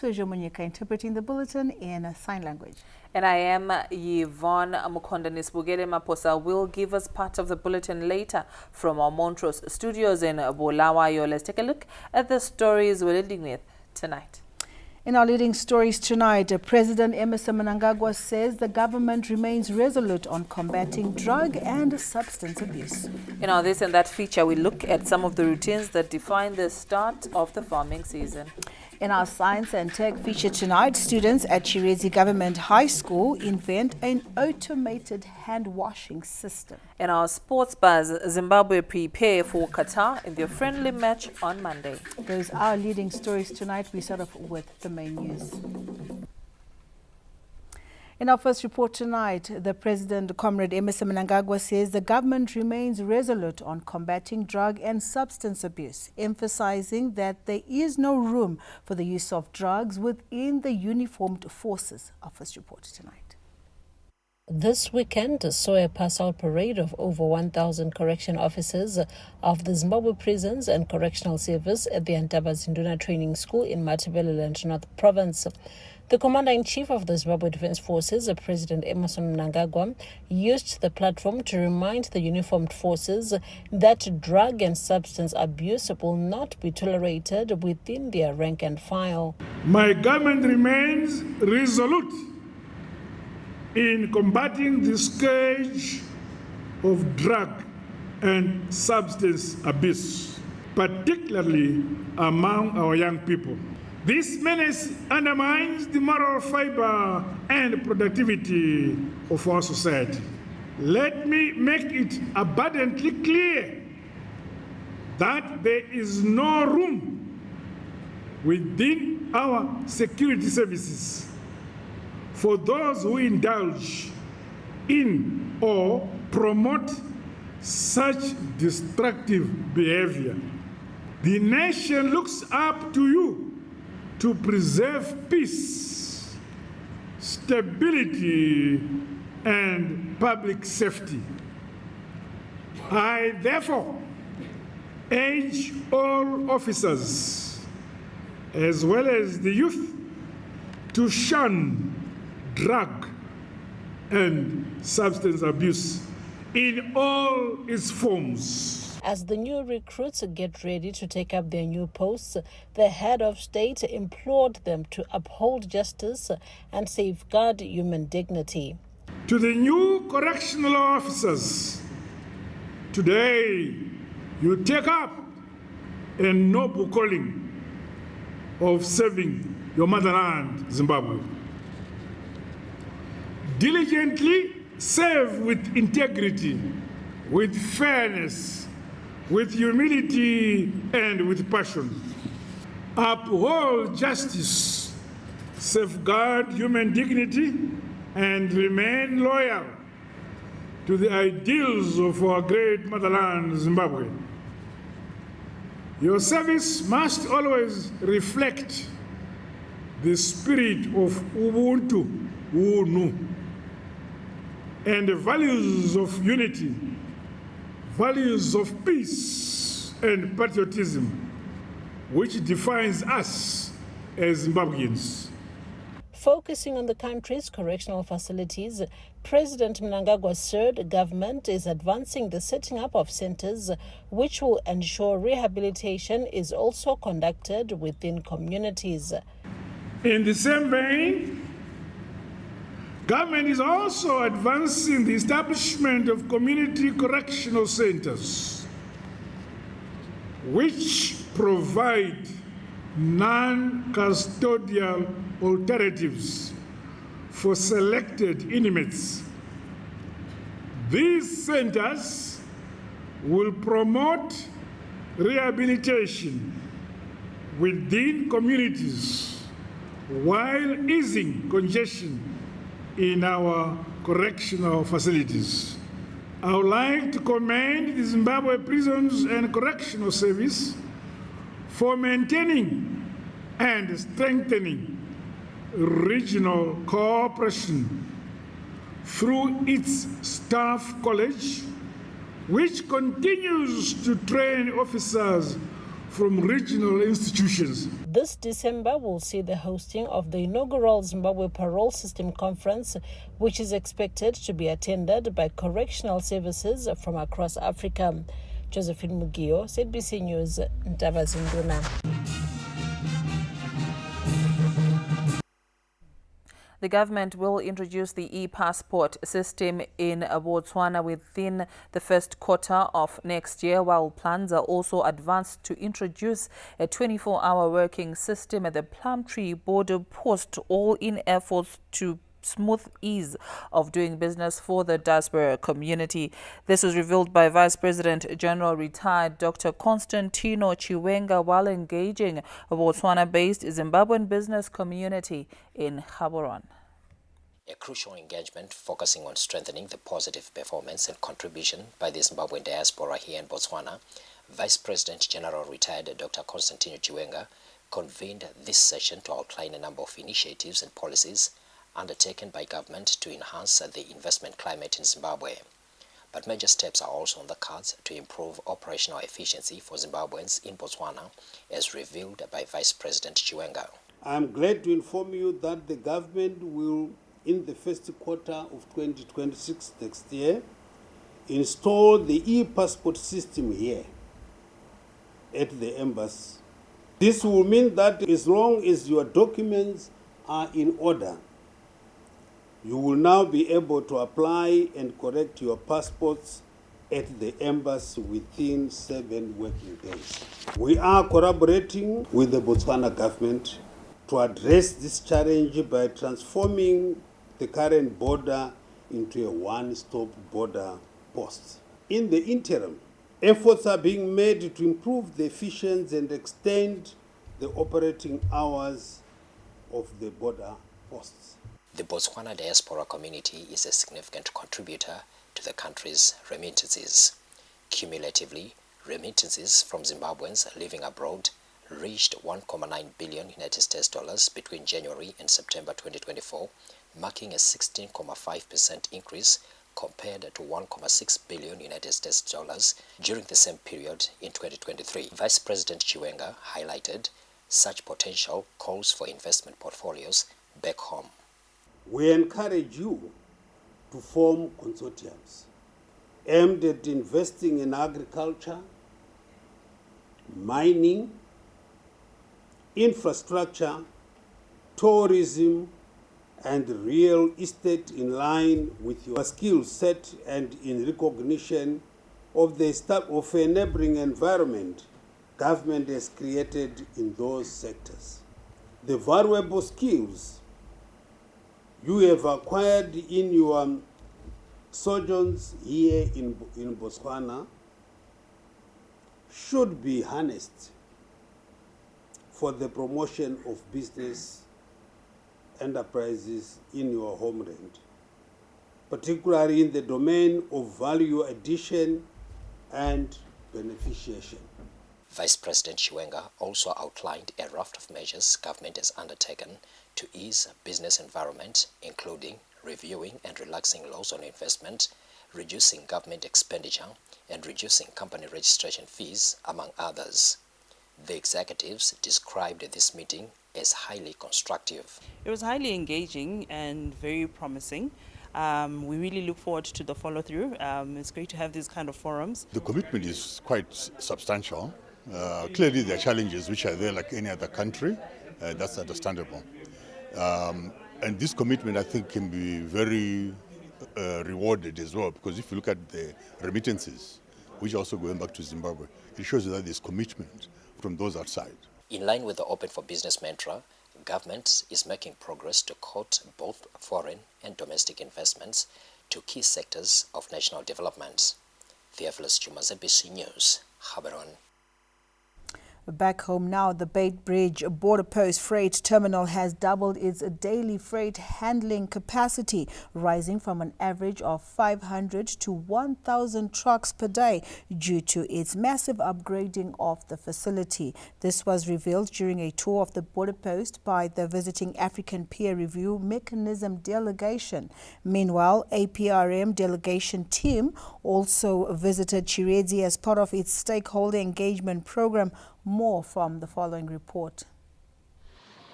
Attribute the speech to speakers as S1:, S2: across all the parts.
S1: Suejo Munyika interpreting the bulletin in sign language.
S2: And I am Yvonne Mukonda. Nisbugele Maposa will give us part of the bulletin later from our Montrose studios in Bulawayo. Let's take a look at the stories we're leading with tonight.
S1: In our leading stories tonight, President Emmerson Mnangagwa says the government remains resolute on combating drug and substance abuse.
S2: In our This and That feature, we look at some of the routines that define the start of the farming season.
S1: In our Science and Tech feature tonight, students at Chirezi Government High School invent an automated hand washing system.
S2: In our Sports Buzz, Zimbabwe prepare for Qatar in their friendly match on Monday.
S1: Those are our leading stories tonight. We start off with the main news. In our first report tonight, the President, Comrade Emmerson Mnangagwa, says the government remains resolute on combating drug and substance abuse, emphasizing that there is no room for the use of drugs within the uniformed forces. Our first report tonight.
S3: This weekend saw a pass-out parade of over 1,000 correction officers of the Zimbabwe Prisons and Correctional Service at the Antaba Zinduna Training School in Matabeleland, North Province. The Commander-in-Chief of the Zimbabwe Defence Forces, President Emmerson Mnangagwa, used the platform to remind the uniformed forces that drug and substance abuse will not be tolerated within their rank and file.
S4: My government remains resolute in combating the scourge of drug and substance abuse, particularly among our young people. This menace undermines the moral fiber and productivity of our society. Let me make it abundantly clear that there is no room within our security services for those who indulge in or promote such destructive behavior. The nation looks up to you to preserve peace, stability, and public safety. I therefore urge all officers, as well as the youth, to shun drug and substance abuse in all its forms.
S3: As the new recruits get ready to take up their new posts, the head of state implored them to uphold justice and safeguard human dignity.
S4: To the new correctional officers, today you take up a noble calling of serving your motherland, Zimbabwe. Diligently serve with integrity, with fairness, with humility, and with passion. Uphold justice, safeguard human dignity, and remain loyal to the ideals of our great motherland, Zimbabwe. Your service must always reflect the spirit of Ubuntu, UNU, and the values of unity, values of peace and patriotism, which defines us as Zimbabweans.
S3: Focusing on the country's correctional facilities, President Mnangagwa said the government is advancing the setting up of centers which will ensure rehabilitation is also conducted within communities.
S4: In the same vein, government is also advancing the establishment of community correctional centers, which provide non-custodial alternatives for selected inmates. These centers will promote rehabilitation within communities while easing congestion in our correctional facilities. I would like to commend the Zimbabwe Prisons and Correctional Service for maintaining and strengthening regional cooperation through its staff college, which continues to train officers from regional institutions.
S3: This December will see the hosting of the inaugural Zimbabwe Parole System Conference, which is expected to be attended by correctional services from across Africa. Josephine Mugio, ZBC News, Ntabazinduna.
S2: The government will introduce the e-passport system in Botswana within the first quarter of next year, while plans are also advanced to introduce a 24-hour working system at the Plumtree border post, all in efforts to smooth ease of doing business for the diaspora community. This was revealed by Vice President General retired Dr. Constantino Chiwenga while engaging a Botswana-based Zimbabwean business community in Gaborone.
S5: A crucial engagement focusing on strengthening the positive performance and contribution by the Zimbabwean diaspora here in Botswana. Vice President General retired Dr. Constantino Chiwenga convened this session to outline a number of initiatives and policies undertaken by government to enhance the investment climate in Zimbabwe. But major steps are also on the cards to improve operational efficiency for Zimbabweans in Botswana, as revealed by Vice President Chiwenga.
S6: I'm glad to inform you that the government will, in the first quarter of 2026 next year, install the e-passport system here at the embassy. This will mean that as long as your documents are in order, you will now be able to apply and correct your passports at the embassy within 7 working days. We are collaborating with the Botswana government to address this challenge by transforming the current border into a one-stop border post. In the interim, efforts are being made to improve the efficiency and extend the operating hours of the border posts.
S5: The Botswana diaspora community is a significant contributor to the country's remittances. Cumulatively, remittances from Zimbabweans living abroad reached $1.9 billion between January and September 2024, marking a 16.5% increase compared to $1.6 billion during the same period in 2023. Vice President Chiwenga highlighted such potential calls for investment portfolios back home.
S6: We encourage you to form consortiums aimed at investing in agriculture, mining, infrastructure, tourism, and real estate in line with your skill set and in recognition of the enabling environment government has created in those sectors. The valuable skills you have acquired in your sojourns here in Botswana should be harnessed for the promotion of business enterprises in your homeland, particularly in the domain of value addition and beneficiation.
S5: Vice President Chiwenga also outlined a raft of measures government has undertaken to ease business environment, including reviewing and relaxing laws on investment, reducing government expenditure, and reducing company registration fees, among others. The executives described this meeting as highly constructive.
S7: It was highly engaging and very promising. We really look forward to the follow-through. It's great to have these kind of forums.
S8: The commitment is quite substantial. Clearly there are challenges which are there like any other country. That's understandable. And this commitment, I think, can be very rewarded as well, because if you look at the remittances, which are also going back to Zimbabwe, it shows that there's commitment from those outside.
S5: In line with the Open for Business mantra, government is making progress to court both foreign and domestic investments to key sectors of national development. Theophilus Chuma, ZBC News, Gaborone.
S1: Back home now, the Beitbridge border post freight terminal has doubled its daily freight handling capacity, rising from an average of 500 to 1,000 trucks per day due to its massive upgrading of the facility. This was revealed during a tour of the border post by the visiting African Peer Review Mechanism delegation. Meanwhile, APRM delegation team also visited Chiredzi as part of its stakeholder engagement program More from the following report.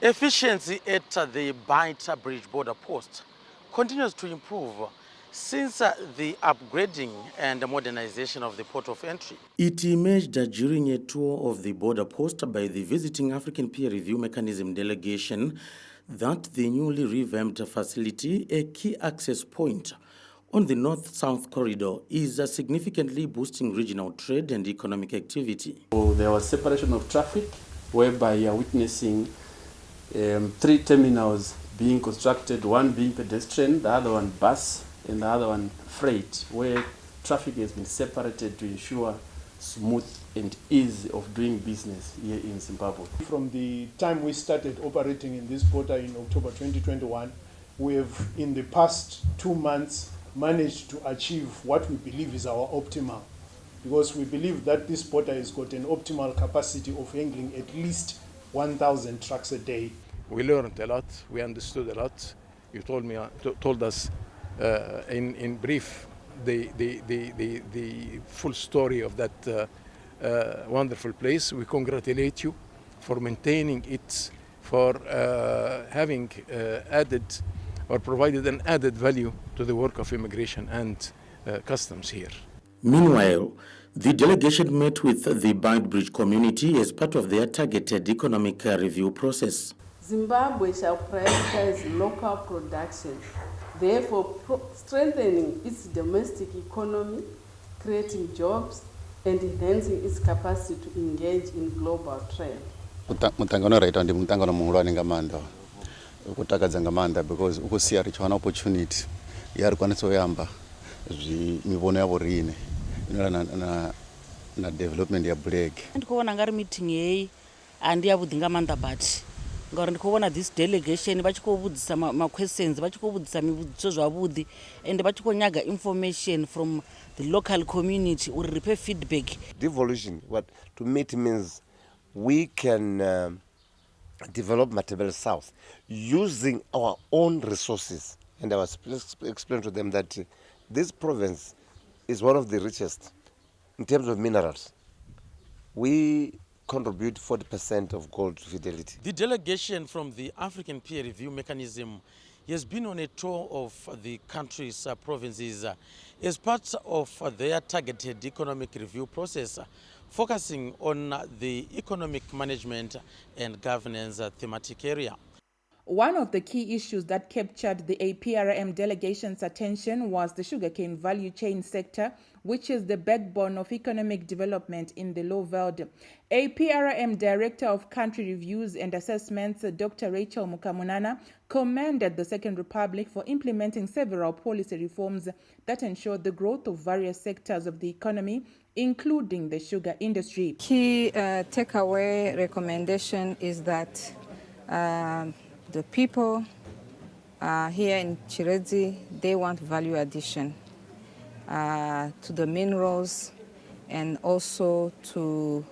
S9: Efficiency at the Baita Bridge border post continues to improve since the upgrading and modernization of the port of entry.
S10: It emerged during a tour of the border post by the visiting African Peer Review Mechanism delegation that the newly revamped facility, a key access point on the north-south corridor, is significantly boosting regional trade and economic activity.
S11: So there was separation of traffic, whereby you are witnessing 3 terminals being constructed, one being pedestrian, the other one bus, and the other one freight, where traffic has been separated to ensure smooth and ease of doing business here in Zimbabwe.
S12: From the time we started operating in this border in October 2021, we have in the past 2 months managed to achieve what we believe is our optimal, because we believe that this border has got an optimal capacity of handling at least 1,000 trucks a day.
S13: We learned a lot, we understood a lot. You told us in brief the full story of that wonderful place. We congratulate you for maintaining it, for having added or provided an added value to the work of immigration and customs here.
S10: Meanwhile, the delegation met with the Bight Bridge community as part of their targeted economic review process.
S14: Zimbabwe shall prioritize local production, therefore strengthening its domestic economy, creating jobs, and enhancing its capacity to engage in global trade.
S15: Mutangano right ndi mutangano muhulwane ngamanda kutakadza ngamanda because ukusiya richiwana opportunity yari kwanisa oyamba mivono yavo rine inoona na development ya Bulege.
S16: Ndikuona ngari meeting yeyi andi yavudhi ngamanda but ngori ndikuona this delegation vachikovudzisa ma questions vachikovudzisa mibvudziso zvavudhi and vachikonyaga information from the local community uri ripe feedback.
S17: Devolution, what to meet means we can develop Matabele South using our own resources. And I was explaining to them that this province is one of the richest in terms of minerals. We contribute 40% of gold fidelity.
S9: The delegation from the African Peer Review Mechanism has been on a tour of the country's provinces as part of their targeted economic review process, focusing on the economic management and governance thematic area.
S18: One of the key issues that captured the APRM delegation's attention was the sugarcane value chain sector, which is the backbone of economic development in the Low Veld. APRM Director of Country Reviews and Assessments, Dr. Rachel Mukamunana, commended the Second Republic for implementing several policy reforms that ensure the growth of various sectors of the economy, including the sugar industry.
S19: Key takeaway recommendation is that the people here in Chiredzi, they want value addition to the minerals and also to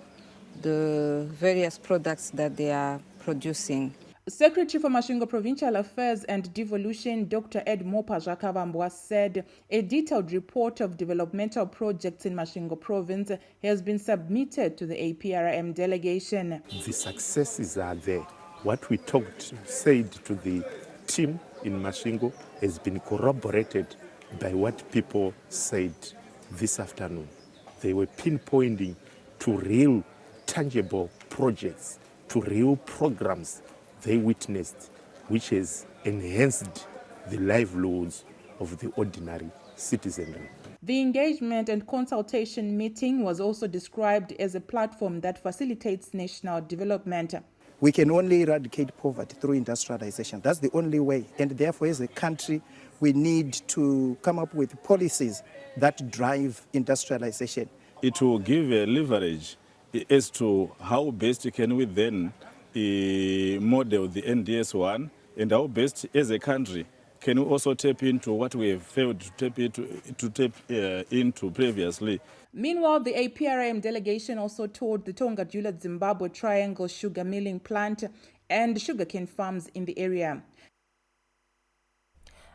S19: the various products that they are producing.
S18: Secretary for Masvingo Provincial Affairs and Devolution, Dr. Ed Mopa Jakavambwa, said a detailed report of developmental projects in Masvingo Province has been submitted to the APRM delegation.
S20: The successes are there. What we said to the team in Masvingo has been corroborated by what people said this afternoon. They were pinpointing to real tangible projects, to real programs they witnessed, which has enhanced the livelihoods of the ordinary citizenry.
S18: The engagement and consultation meeting was also described as a platform that facilitates national development.
S21: We can only eradicate poverty through industrialization. That's the only way. And therefore, as a country, we need to come up with policies that drive industrialization.
S22: It will give a leverage as to how best can we then model the NDS1, and how best as a country can we also tap into what we have failed to tap into previously.
S18: Meanwhile, the APRM delegation also toured the Tonga-Jula Zimbabwe Triangle sugar milling plant and sugarcane farms in the area.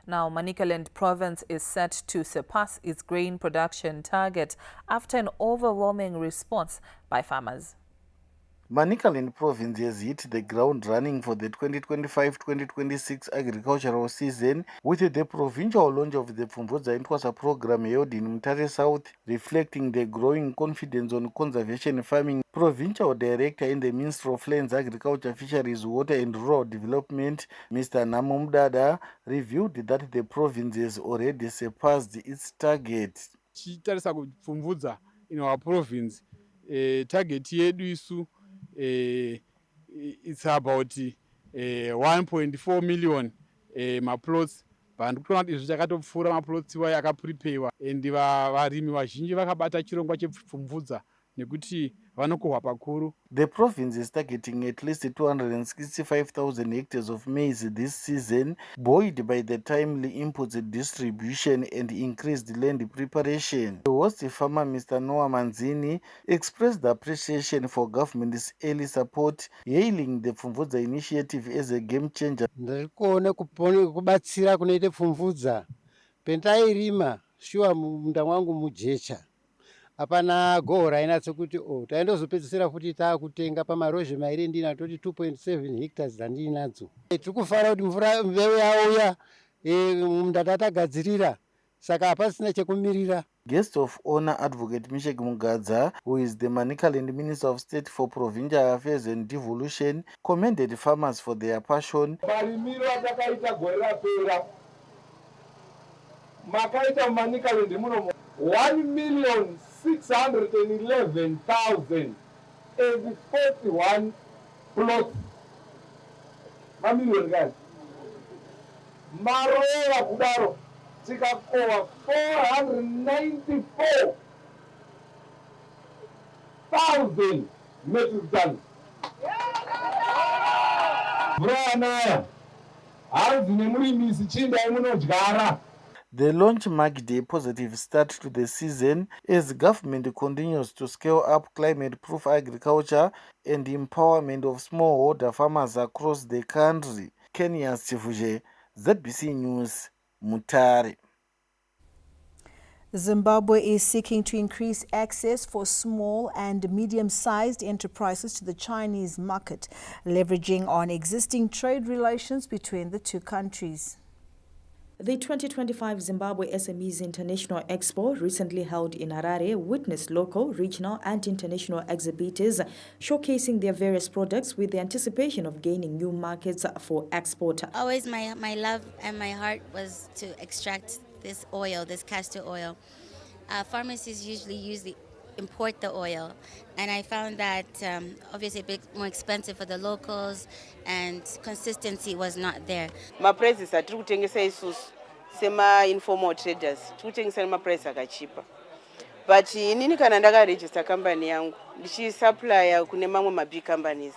S2: Now, Manicaland province is set to surpass its grain production target after an overwhelming response by farmers.
S3: Manicaland province has hit the ground running for the 2025-2026 agricultural season with the provincial launch of the Pfumvudza Intwasa program held in Mutare South, reflecting the growing confidence on conservation farming. Provincial Director in the Ministry of Lands, Agriculture, Fisheries, Water and Rural Development, Mr. Namo Mdada, revealed that the province has already surpassed its target.
S4: Chitarisa kupfumvudza in our province, target yedu isu it's about 1.4 million maplots. Vanhu kutoona kuti izvi chakatopfuura maplots iwayo akaprepewa and varimi vazhinji vakabata chirongwa chepfumvudza nekuti vanokohwa pakuru.
S3: The province is targeting at least 265,000 hectares of maize this season, buoyed by the timely inputs distribution and increased land preparation. The host farmer, Mr. Noah Manzini, expressed appreciation for government's early support, hailing the Pfumvudza initiative as a game changer.
S23: Ndirikuona kubatsira kunoite Pfumvudza pentairima shuwa munda wangu mujecha. Apana gora inatso kuti taindozopedzisira futi taakutenga pamarozhe mairi ndinatoti 2.7 hectares dzandinadzo. Tikufara kuti mvura mbeu yauya munda tatagadzirira saka hapasina chekumirira.
S3: Guest of honor Advocate Mishek Mugadza, who is the Manicaland Minister of State for Provincial Affairs and Devolution, commended farmers for their passion.
S24: Marimiro atakaita gore rapera makaita Manicaland muno 1,611,041 plots. Mamilioni gani? Maroa kudaro tikakoa 494,000 metric tons. Brana, hanzi nemurimisi chinda imunodyara.
S3: The launch marked a positive start to the season as government continues to scale up climate-proof agriculture and empowerment of smallholder farmers across the country. Kenya Sifuje, ZBC News, Mutare.
S1: Zimbabwe is seeking to increase access for small and medium-sized enterprises to the Chinese market, leveraging on existing trade relations between the two countries.
S25: The 2025 Zimbabwe SMEs International Expo, recently held in Harare, witnessed local, regional and international exhibitors showcasing their various products with the anticipation of gaining new markets for export.
S26: Always my love and my heart was to extract this oil, this castor oil. Pharmacies usually import the oil, and I found that obviously a bit more expensive for the locals and consistency was not there.
S27: My prices are true sema informal traders tikutengesa ma price akachipa, but inini kana ndaka register company yangu ndichi supplier kune mamwe ma big companies,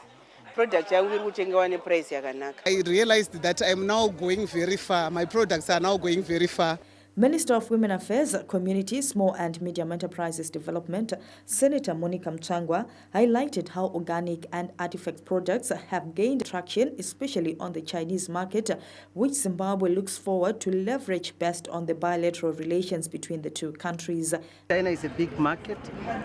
S27: product yangu iri kutengewa ne price yakanaka.
S28: I realized that I'm now going very far. My products are now going very far.
S25: Minister of Women Affairs, Community, Small and Medium Enterprises Development, Senator Monica Mchangwa, highlighted how organic and artifact products have gained traction, especially on the Chinese market, which Zimbabwe looks forward to leverage best on the bilateral relations between the two countries.
S29: China is a big market,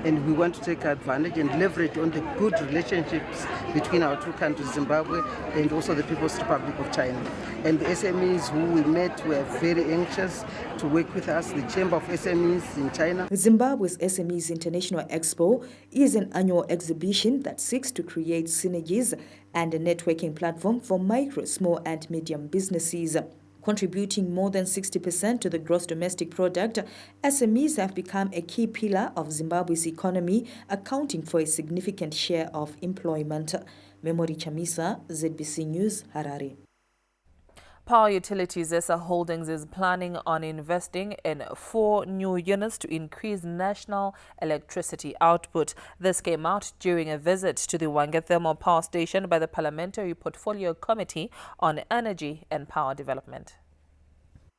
S29: and we want to take advantage and leverage on the good relationships between our two countries, Zimbabwe and also the People's Republic of China. And the SMEs who we met were very anxious to work with us, the Chamber of SMEs in China.
S25: Zimbabwe's SMEs International Expo is an annual exhibition that seeks to create synergies and a networking platform for micro, small and medium businesses. Contributing more than 60% to the gross domestic product, SMEs have become a key pillar of Zimbabwe's economy, accounting for a significant share of employment. Memory Chamisa, ZBC News, Harare.
S2: Power Utilities SA Holdings is planning on investing in 4 new units to increase national electricity output. This came out during a visit to the Hwange Thermal Power Station by the Parliamentary Portfolio Committee on Energy and Power Development.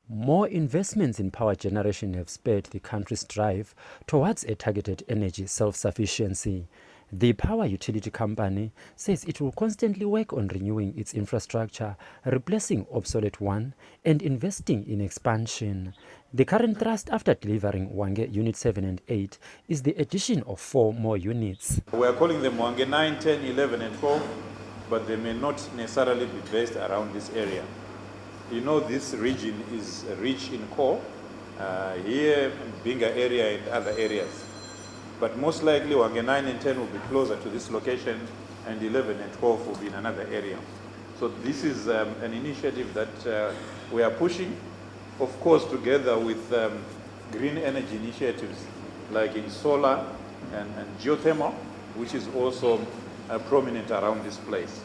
S30: More investments in power generation have spurred the country's drive towards a targeted energy self-sufficiency. The power utility company says it will constantly work on renewing its infrastructure, replacing obsolete one, and investing in expansion. The current thrust after delivering Hwange Unit 7 and 8 is the addition of 4 more units.
S22: We are calling them Hwange 9, 10, 11 and 12, but they may not necessarily be based around this area. You know, this region is rich in coal, here bigger area in other areas. But most likely Hwange 9 and 10 will be closer to this location, and 11 and 12 will be in another area. So this is an initiative that we are pushing, of course, together with green energy initiatives like in solar and geothermal, which is also prominent around this place.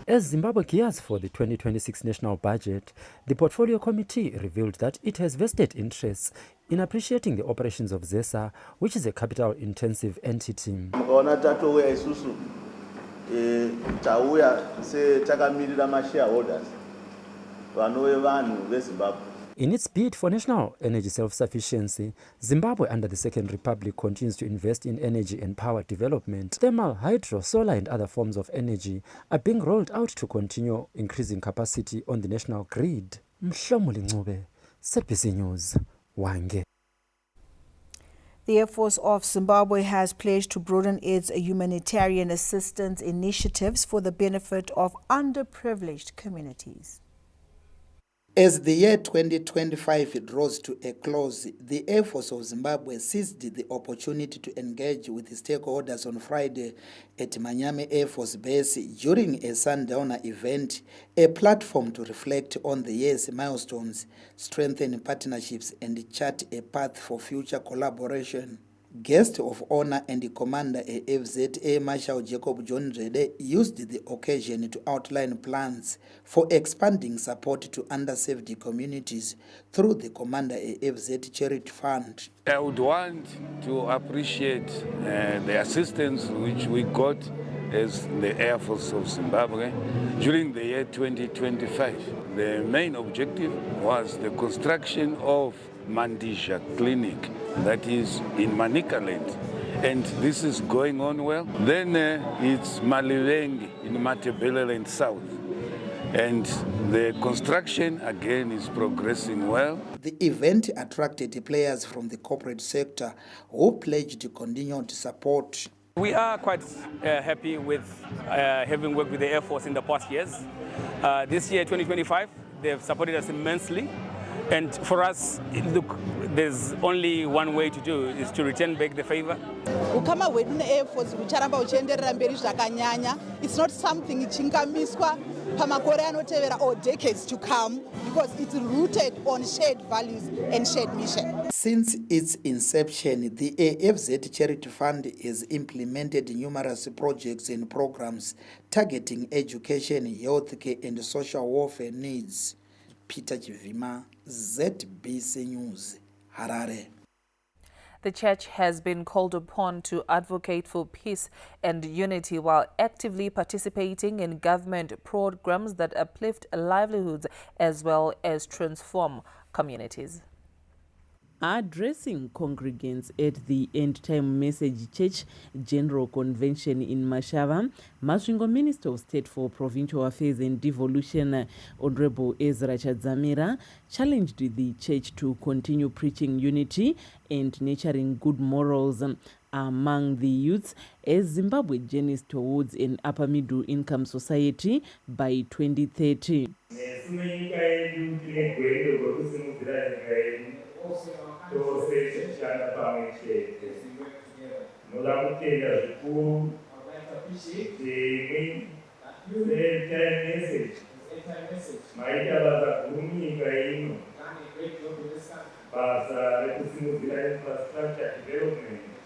S30: As Zimbabwe gears for the 2026 national budget, the Portfolio Committee revealed that it has vested interests in appreciating the operations of ZESA, which is a capital-intensive entity. In its bid for national energy self-sufficiency, Zimbabwe under the Second Republic continues to invest in energy and power development. Thermal, hydro, solar and other forms of energy are being rolled out to continue increasing capacity on the national grid. Mhlomuli Ncube, SABC News, Hwange.
S1: The Air Force of Zimbabwe has pledged to broaden its humanitarian assistance initiatives for the benefit of underprivileged communities.
S5: As the year 2025 draws to a close, the Air Force of Zimbabwe seized the opportunity to engage with stakeholders on Friday at Manyame Air Force Base during a sundowner event, a platform to reflect on the year's milestones, strengthen partnerships, and chart a path for future collaboration. Guest of honor and Commander AFZ Air Marshal Jacob John Rede used the occasion to outline plans for expanding support to underserved communities through the Commander AFZ Charity Fund.
S6: I would want to appreciate the assistance which we got as the Air Force of Zimbabwe during the year 2025. The main objective was the construction of Mandisha Clinic, that is in Manicaland, and this is going on well. Then it's Malileng in Matabeleland South, and the construction again is progressing well.
S5: The event attracted players from the corporate sector who pledged continued support.
S7: We are quite happy with having worked with the Air Force in the past years. This year, 2025, they've supported us immensely. And for us, look, there's only one way to do is to return back the favor.
S8: Ukama wedu Air Force kucharamba uchenderera mberi zvakanyanya. It's not something ichingamiswa pamakore anotevera or decades to come, because it's rooted on shared values and shared mission.
S5: Since its inception, the AFZ Charity Fund has implemented numerous projects and programs targeting education, healthcare, and social welfare needs. Peter Chivima, ZBC News, Harare.
S2: The church has been called upon to advocate for peace and unity while actively participating in government programs that uplift livelihoods as well as transform communities.
S10: Addressing congregants at the End Time Message Church General Convention in Mashava, Masvingo Minister of State for Provincial Affairs and Devolution, Honorable Ezra Chadzamira, challenged the church to continue preaching unity and nurturing good morals among the youths as Zimbabwe journeys towards an upper middle income society by 2030.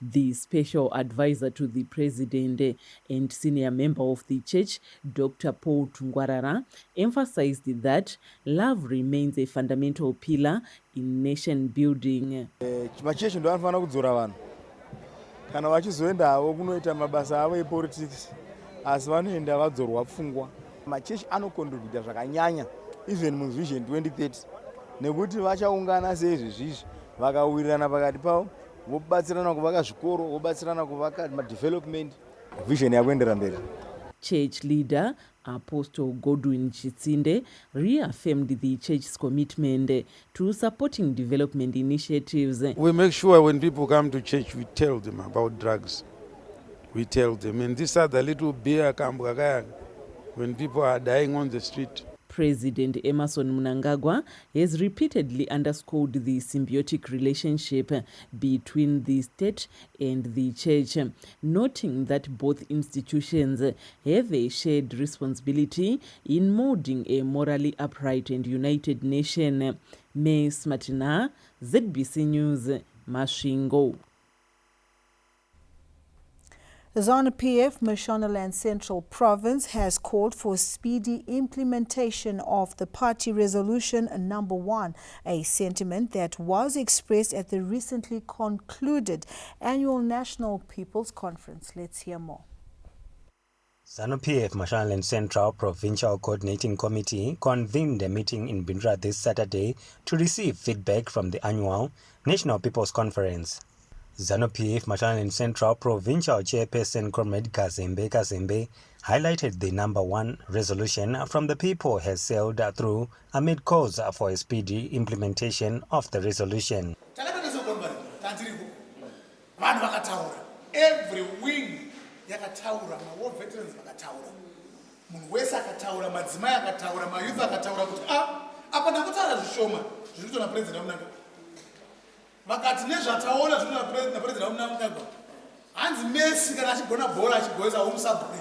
S10: The special advisor to the president and senior member of the church, Dr. Paul Tungwarara, emphasized that love remains a fundamental pillar in nation building.
S11: Machechi ndo anofana kudzora vanhu kana vachizoendawo kunoita mabasa avo epolitics, asi vanoenda vadzorwa pfungwa. Machechi anokontribhuta zvakanyanya even muvision 2030 nekuti vachaungana seizvezvizvi vakawirirana pakati pavo, vobatsirana kuvaka zvikoro, vobatsirana kuvaka development, vision yakuendera mberi.
S10: Church leader Apostle Godwin Chitsinde reaffirmed the church's commitment to supporting development initiatives.
S9: We make sure when people come to church, we tell them about drugs. We tell them, and these are the little beer when people are dying on the street.
S10: President Emmerson Mnangagwa has repeatedly underscored the symbiotic relationship between the state and the church, noting that both institutions have a shared responsibility in molding a morally upright and united nation. Mace Matina, ZBC News, Masvingo.
S1: The ZANU-PF Mashonaland Central Province has called for speedy implementation of the party resolution number 1, a sentiment that was expressed at the recently concluded annual National People's Conference. Let's hear more.
S12: ZANU-PF Mashonaland Central Provincial Coordinating Committee convened a meeting in Bindra this Saturday to receive feedback from the annual National People's Conference. ZANU-PF Mashonaland Central Provincial Chairperson Comrade Kazembe highlighted the number 1 resolution from the people has sailed through amid calls for a speedy implementation of the resolution.
S5: Every wing yakataura, my war veterans yakataura. Munwesa yakataura, madzimai yakataura, my youth yakataura kuti apa ndakutaura zvishoma zviri na president Mnangagwa. Vakati nezvataona zviri na president Mnangagwa. Hanzi Messi kana achigona bhora achigoisa umusabhuku.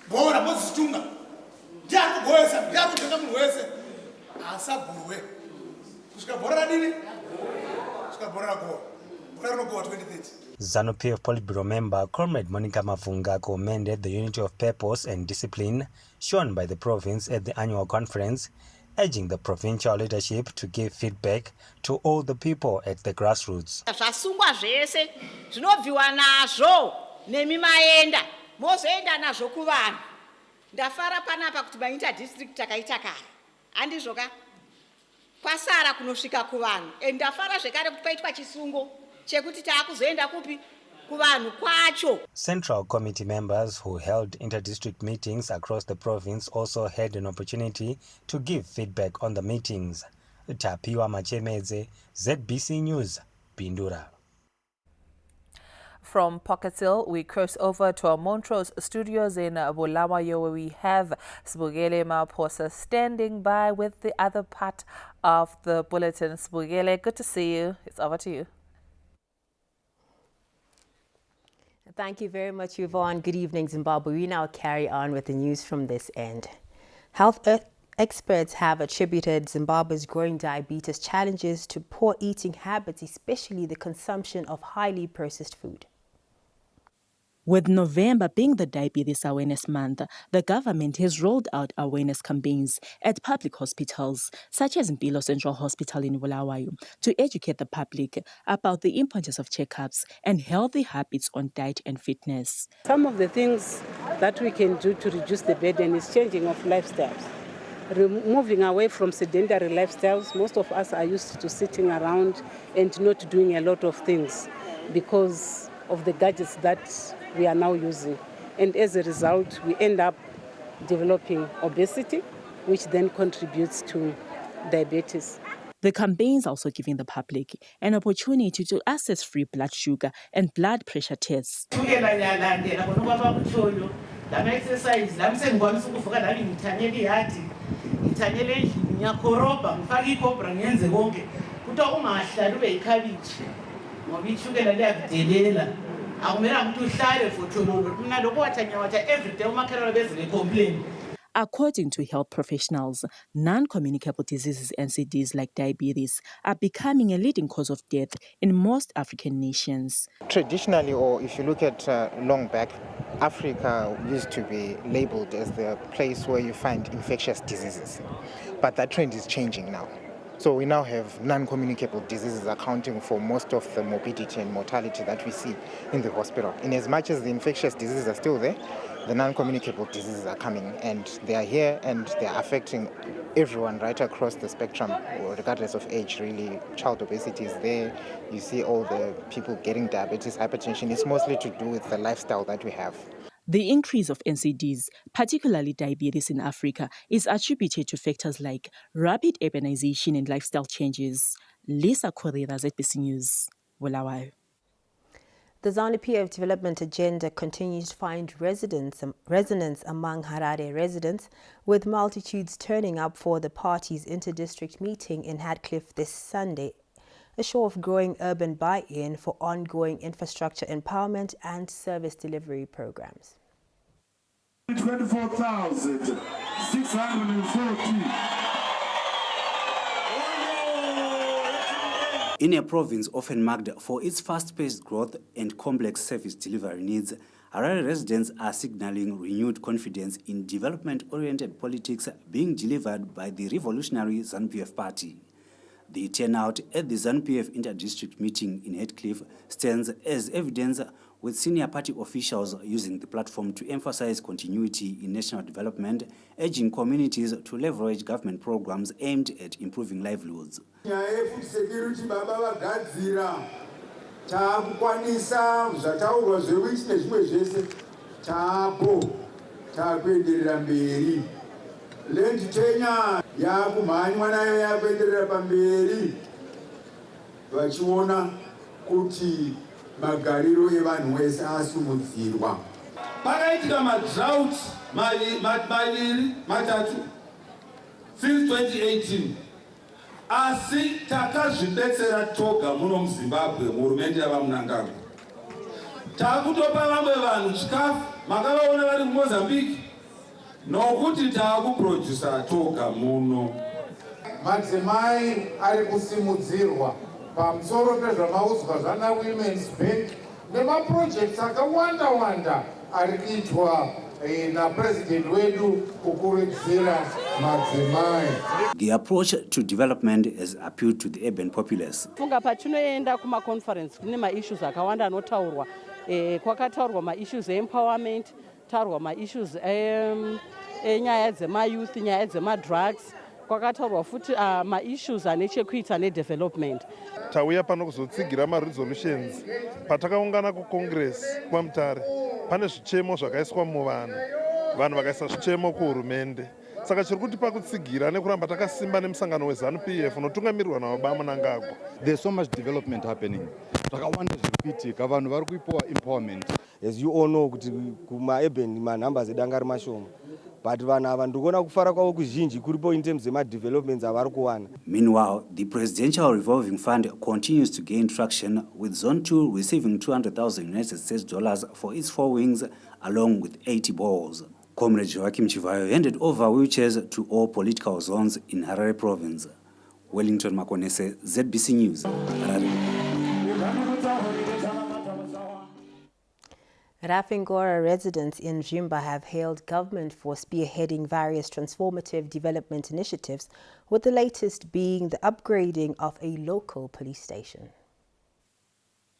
S5: Bhora mozitunga. Ndiari kugoisa, ndiari kutenga munhu wese. Asabhuruwe. Kusvika bhora radini? Kusvika bhora ragowa. Bhora rinogowa 2030.
S12: ZANU-PF Politburo member Comrade Monica Mavunga commended the unity of purpose and discipline shown by the province at the annual conference, urging the provincial leadership to give feedback to all the people at the grassroots.
S13: Zvasungwa zvese zvinobviwa nazvo nemi maenda mozoenda nazvo kuvanhu. Ndafara panapa kuti maita district takaita kare. Handizvoka kwasara kunosvika kuvanhu. Ndafara zvekare kuti paitwa chisungo chekuti taakuzoenda kupi kuvanhu kwacho.
S12: Central committee members who held inter-district meetings across the province also had an opportunity to give feedback on the meetings. Tapiwa Machemedze, ZBC News, Bindura.
S2: From Pocket Hill, we cross over to our Montrose studios in Bulawayo, where we have Sibugele Maphosa standing by with the other part of the bulletin. Sibugele, good to see you. It's over to you.
S14: Thank you very much, Yvonne. Good evening, Zimbabwe. We now carry on with the news from this end. Health experts have attributed Zimbabwe's growing diabetes challenges to poor eating habits, especially the consumption of highly processed food.
S15: With November being the Diabetes Awareness Month, the government has rolled out awareness campaigns at public hospitals, such as Mpilo Central Hospital in Bulawayo, to educate the public about the importance of checkups and healthy habits on diet and fitness.
S16: Some of the things that we can do to reduce the burden is changing of lifestyles. Moving away from sedentary lifestyles. Most of us are used to sitting around and not doing a lot of things because of the gadgets that we are now using. And as a result, we end up developing obesity, which then contributes to diabetes.
S15: The campaign is also giving the public an opportunity to access free blood sugar and blood pressure tests. According to health professionals, non-communicable diseases NCDs like diabetes are becoming a leading cause of death in most African nations.
S17: Traditionally, or if you look at long back, Africa used to be labeled as the place where you find infectious diseases. But that trend is changing now. So we now have non-communicable diseases accounting for most of the morbidity and mortality that we see in the hospital. In as much as the infectious diseases are still there, the non-communicable diseases are coming, and they are here and they are affecting everyone right across the spectrum, regardless of age, really. Child obesity is there. You see all the people getting diabetes, hypertension. It's mostly to do with the lifestyle that we have.
S15: The increase of NCDs, particularly diabetes in Africa, is attributed to factors like rapid urbanization and lifestyle changes. Lisa Correa, ZBC News, Bulawayo.
S14: The ZANU-PF development agenda continues to find resonance among Harare residents, with multitudes turning up for the party's inter-district meeting in Hatcliffe this Sunday, a show of growing urban buy-in for ongoing infrastructure empowerment and service delivery programs.
S3: 24,640.
S4: In a province often marked for its fast-paced growth and complex service delivery needs, Harare residents are signaling renewed confidence in development-oriented politics being delivered by the revolutionary ZANU-PF party. The turnout at the ZANU-PF inter-district meeting in Hatcliffe stands as evidence, with senior party officials using the platform to emphasize continuity in national development, urging communities to leverage government programs aimed at improving livelihoods.
S3: Security baba vagadzira taakukwanisa zvataurwa zvewiti nezvimwe zvese taapo taakuenderera mberi. Land Kenya yakumhanywa nayo yakuenderera pamberi vachiona kuti magariro evanhu vese asumudzirwa. Pakaitika madrought maviri matatu since 2018. Asi takazvidetsera toga muno muZimbabwe hurumende yavaMnangagwa. Takutopa vamwe vanhu chikafu, makavaona vari kuMozambique, nokuti taakuprodusa toga muno. Madzimai ari kusimudzirwa pamusoro pezvamaudzwa zvana Women's Bank nemaprojects akawanda ari kuitwa na president wedu kukurudzira madzimai.
S4: The approach to development has appealed to the urban populace.
S16: Funga patinoenda kuma conference kune ma issues akawanda anotaurwa, kwakataurwa ma issues empowerment, taurwa ma issues nyaya dzema youth, nyaya dzema drugs, kwakataurwa futi ma issues ane chekuita ne development.
S18: Tauya pano kuzotsigira ma resolutions patakaungana ku Congress kwaMutare. Pane zvichemo zvakaiswa muvanhu, vanhu vakaisa zvichemo kuhurumende. Saka chiri kuti pakutsigira nekuramba takasimba nemusangano weZANU-PF unotungamirirwa naBaba Mnangagwa.
S19: There's so much development happening. Zvakawanda zviri kuitika, vanhu vari kuipiwa empowerment. As you all know kuti kuma urban numbers edanga ari mashoma. But vanhu ava ndikuona kufara kwavo kuzhinji kuripo in terms of developments avari kuwana.
S4: Meanwhile, the Presidential Revolving Fund continues to gain traction, with Zone 2 receiving $200,000 for its 4 wings, along with 80 balls. Comrade Joachim Chivayo handed over wheelchairs to all political zones in Harare province. Wellington Makonese, ZBC News, Harare.
S14: Rafingora residents in Jimba have hailed government for spearheading various transformative development initiatives, with the latest being the upgrading of a local police station.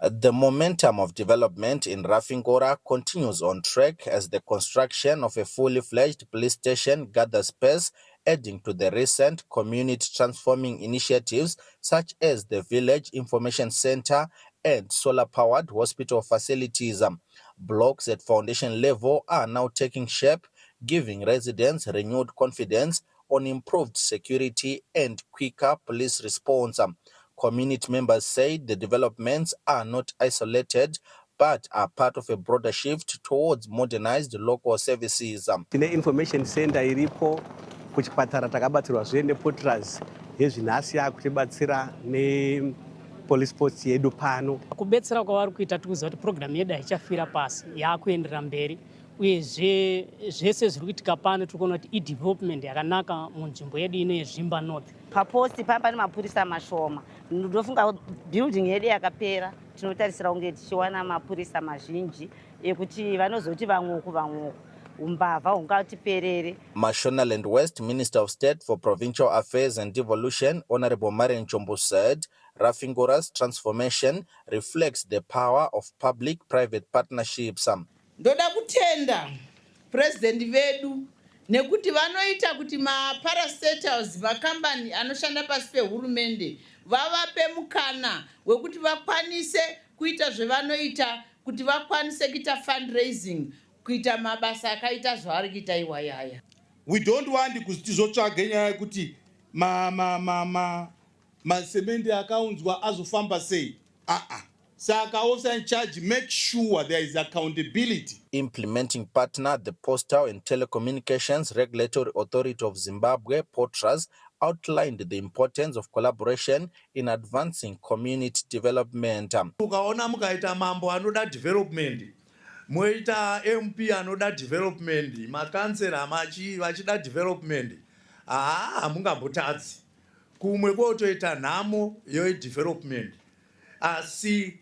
S20: The momentum of development in Rafingora continues on track as the construction of a fully fledged police station gathers pace, adding to the recent community transforming initiatives such as the Village Information Center and solar-powered hospital facilities. Blocks at foundation level are now taking shape, giving residents renewed confidence on improved security and quicker police response. Community members say the developments are not isolated, but are part of a broader shift towards modernized local services.
S21: Tine information center iripo kuchipatara takabatsirwa zvene potras yezvinhasi yakutibatsira ne police post yedu pano.
S23: Kubetsera kwavari kuita tikuziva kuti program yedu haichafira pasi, yakuenderera mberi, uye zvese zviri kuitika pano tikuona kuti i-development yakanaka munzvimbo yedu ino yeZvimba North.
S24: Paposti pamba nemapurisa mashoma, ndofunga building yedu yakapera, tinotarisira kunge tichiwana mapurisa mazhinji ekuti vanozoti vamwoku umbavha hungatiperere.
S20: Mashonaland West Minister of State for Provincial Affairs and Devolution, Honorable Marian Chombo, said Rafingora's transformation reflects the power of public-private partnerships.
S26: Ndoda kutenda
S6: president vedu nekuti vanoita kuti maparastatals makambani anoshanda pasi pehurumende vavape mukana wekuti vakwanise kuita zvevanoita kuti vakwanise kuita fundraising kuita mabasa akaita zvavari kuita iwayaya.
S7: We don't want kuti tizotsvage nyaya yekuti masemende akaunzwa azofamba sei. Saka also in charge, make sure there is accountability.
S20: Implementing partner, the Postal and Telecommunications Regulatory Authority of Zimbabwe, POTRAZ, outlined the importance of collaboration in advancing community development.
S7: Ukaona mukaita mambo anoda development, moita MP anoda development, makansera vachida development, hamungambotadzi. Kumwe kotoita nhamo development. Asi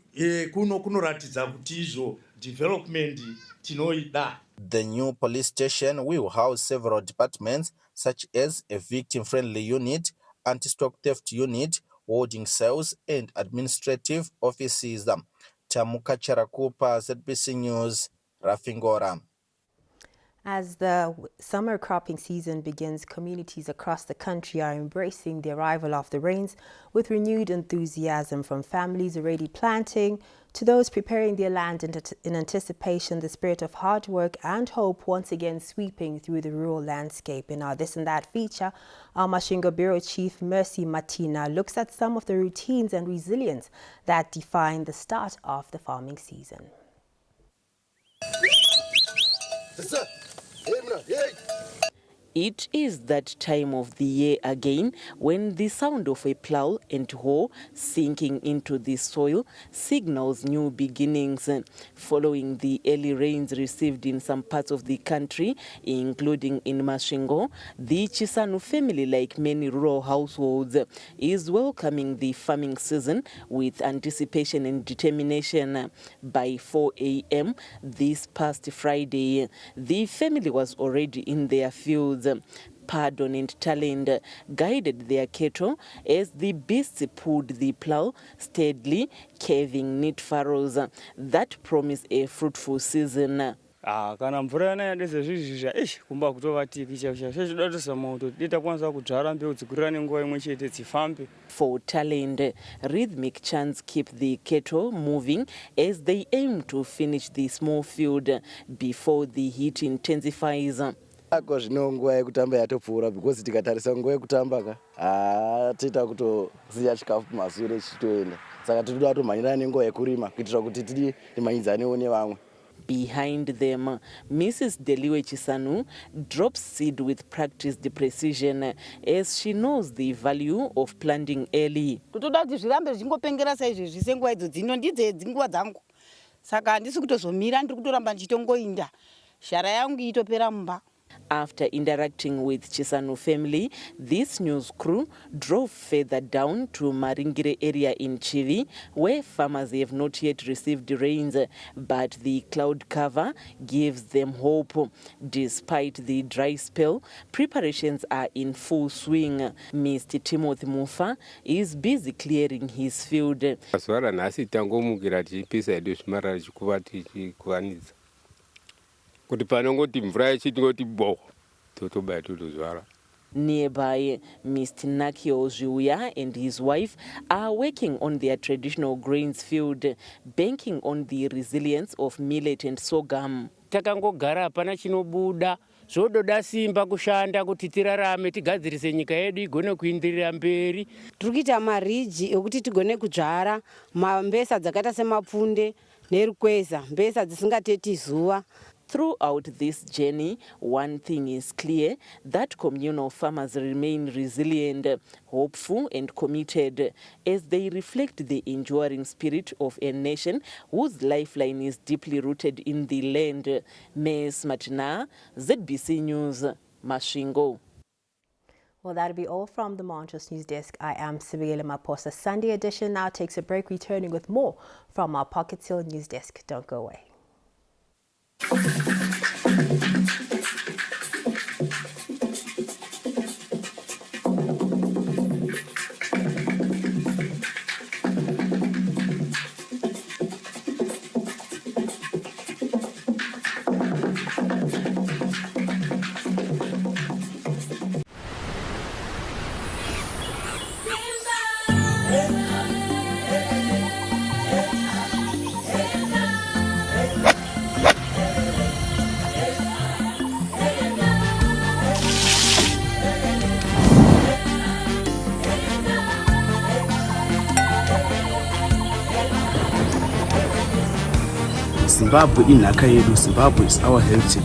S7: kunoratidza kuti izvo development tinoida.
S20: The new police station will house several departments such as a victim-friendly unit, anti-stock theft unit, holding cells, and administrative offices. Tamuka Charakupa, ZBC News, Rafingora.
S14: As the summer cropping season begins, communities across the country are embracing the arrival of the rains with renewed enthusiasm, from families already planting to those preparing their land in anticipation. The spirit of hard work and hope once again sweeping through the rural landscape. In our This and That feature, our Masvingo Bureau Chief Mercy Martina looks at some of the routines and resilience that define the start of the farming season.
S10: It is that time of the year again when the sound of a plough and hoe sinking into the soil signals new beginnings. Following the early rains received in some parts of the country, including in Masvingo, the Chisanu family, like many rural households, is welcoming the farming season with anticipation and determination. By 4 a.m. this past Friday, the family was already in their fields. Pardon and talent guided their cattle as the beasts pulled the plough steadily, carving neat furrows that promise a fruitful season.
S8: Kana mvura yanaya ndezvezvizhizha kumba kutovatiki chazvichadotisa moto titakwanisa kudzvara mbeu dzikurira nenguva imwe chete dzifambe.
S10: For talent, rhythmic chants keep the cattle moving as they aim to finish the small field before the heat intensifies.
S22: Ako zvino nguva yekutamba yatopfuura because tikatarisa nguva yekutamba tiita kutoziya chikafu kumashure chitoenda. Saka tinoda kutomhanyira nenguva yekurima kuitira kuti tidi timhanyidzane nevamwe.
S10: Behind them, Mrs. Deliwe Chisanu drops seed with practiced precision as she knows the value of planting early.
S24: Kutoda kuti zvirambe zvingopengera saizvezvi senguva idzo dzino ndidzo nguva dzangu. Saka handisi kutozomira ndiri kutoramba ndichitongoinda. Shara yangu itopera mumba.
S10: After interacting with Chisanu family, this news crew drove further down to Maringire area in Chivi, where farmers have not yet received rains, but the cloud cover gives them hope. Despite the dry spell, preparations are in full swing. Mr. Timothy Mufa is busy clearing his field. Nearby, Mr. Nakio Zhuya and his wife are working on their traditional grains field, banking on the resilience of millet and sorghum.
S23: Takangogara hapana chinobuda zvododa simba kushanda kuti tirarame tigadzirise nyika yedu igone kuenderera mberi.
S24: Tiri kuita mariji ekuti tigone kudzvara mbesa dzakaita semapfunde nerukweza, mbesa dzisingateti zuva.
S10: Throughout this journey, one thing is clear, that communal farmers remain resilient, hopeful and committed as they reflect the enduring spirit of a nation whose lifeline is deeply rooted in the land. Ms. Martina, ZBC News, Masvingo.
S14: Well, that'll be all from the Montrose News Desk. I am Sibigele Maposa. Sunday edition now takes a break, returning with more from our Pocket Hill News Desk. Don't go away.
S1: Zimbabwe inhaka yedu. Zimbabwe is our heritage.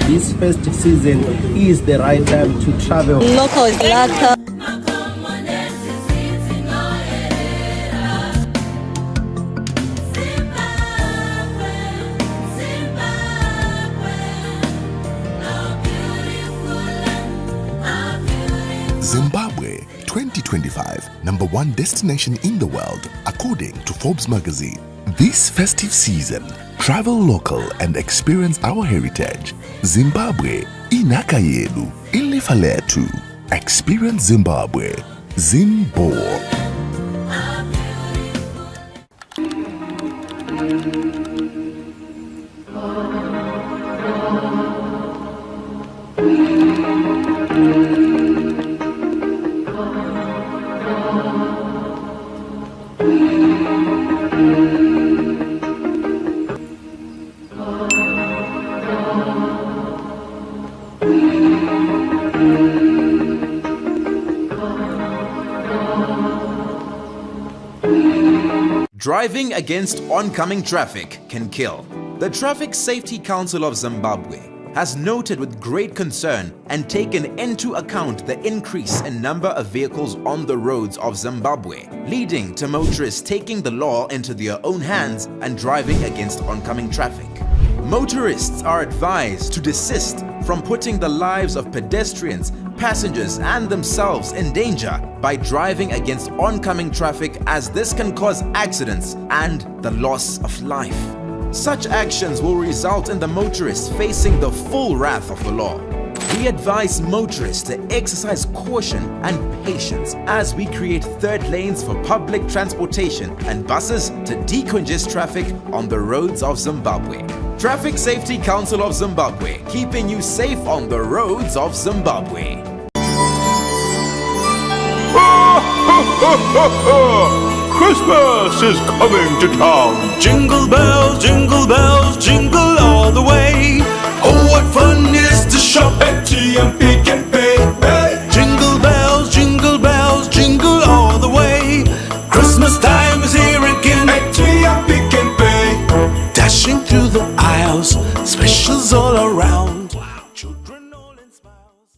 S5: This festive season is the right time to travel.
S9: Local is local.
S11: Zimbabwe 2025, #1 destination in the world, according to Forbes magazine. This festive season, travel local and experience our heritage. Zimbabwe, inhaka yedu, ilifa letu. Experience Zimbabwe. Zimbo.
S25: Driving against oncoming traffic can kill. The Traffic Safety Council of Zimbabwe has noted with great concern and taken into account the increase in number of vehicles on the roads of Zimbabwe, leading to motorists taking the law into their own hands and driving against oncoming traffic. Motorists are advised to desist from putting the lives of pedestrians, passengers and themselves in danger by driving against oncoming traffic, as this can cause accidents and the loss of life. Such actions will result in the motorists facing the full wrath of the law. We advise motorists to exercise caution and patience as we create third lanes for public transportation and buses to decongest traffic on the roads of Zimbabwe. Traffic Safety Council of Zimbabwe, keeping you safe on the roads of Zimbabwe.
S26: Christmas is coming to town. Jingle bells, jingle all the way. Oh, what fun it is to shop at TMP and pay. Jingle bells, jingle all the way. Christmas time is here again at TMP and pay. Dashing through the aisles, specials all around. Children all in smiles.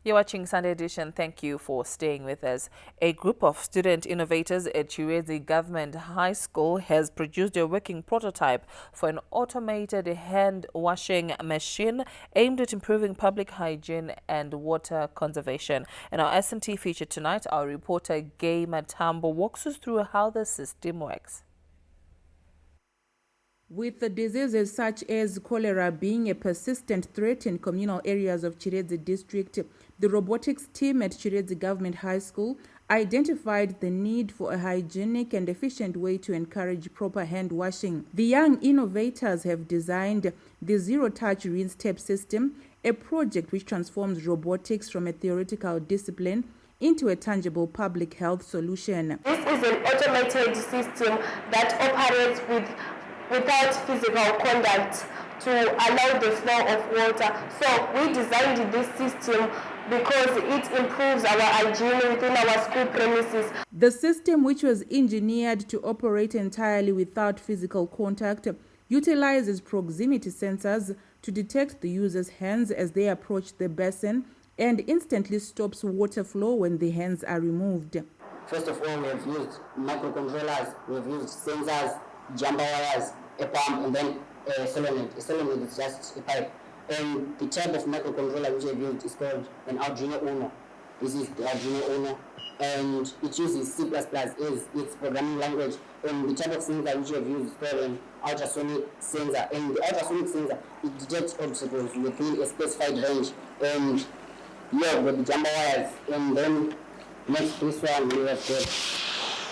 S2: You're watching Sunday Edition. Thank you for staying with us. A group of student innovators at Chirezi Government High School has produced a working prototype for an automated hand washing machine aimed at improving public hygiene and water conservation. In our S&T feature tonight, our reporter Gay Matambo walks us through how the system works.
S27: With the diseases such as cholera being a persistent threat in communal areas of Chirezi district, the robotics team at Chirezi Government High School identified the need for a hygienic and efficient way to encourage proper hand washing. The young innovators have designed the zero-touch rinse tap system, a project which transforms robotics from a theoretical discipline into a tangible public health solution.
S28: This is an automated system that operates without physical contact to allow the flow of water. So we designed this system because it improves our hygiene within our school premises.
S27: The system, which was engineered to operate entirely without physical contact, utilizes proximity sensors to detect the user's hands as they approach the basin and instantly stops water flow when the hands are removed.
S29: First of all, we have used microcontrollers, we have used sensors, jumper wires, a pump, and then a solenoid. A solenoid is just a pipe. And the type of microcontroller which I've used is called an Arduino Uno. This is the Arduino Uno, and it uses C++ as its programming language. And the type of sensor which I've used is called an ultrasonic sensor. And the ultrasonic sensor, it detects obstacles within a specified range. And here with the jumper wires, and then next to this one we have got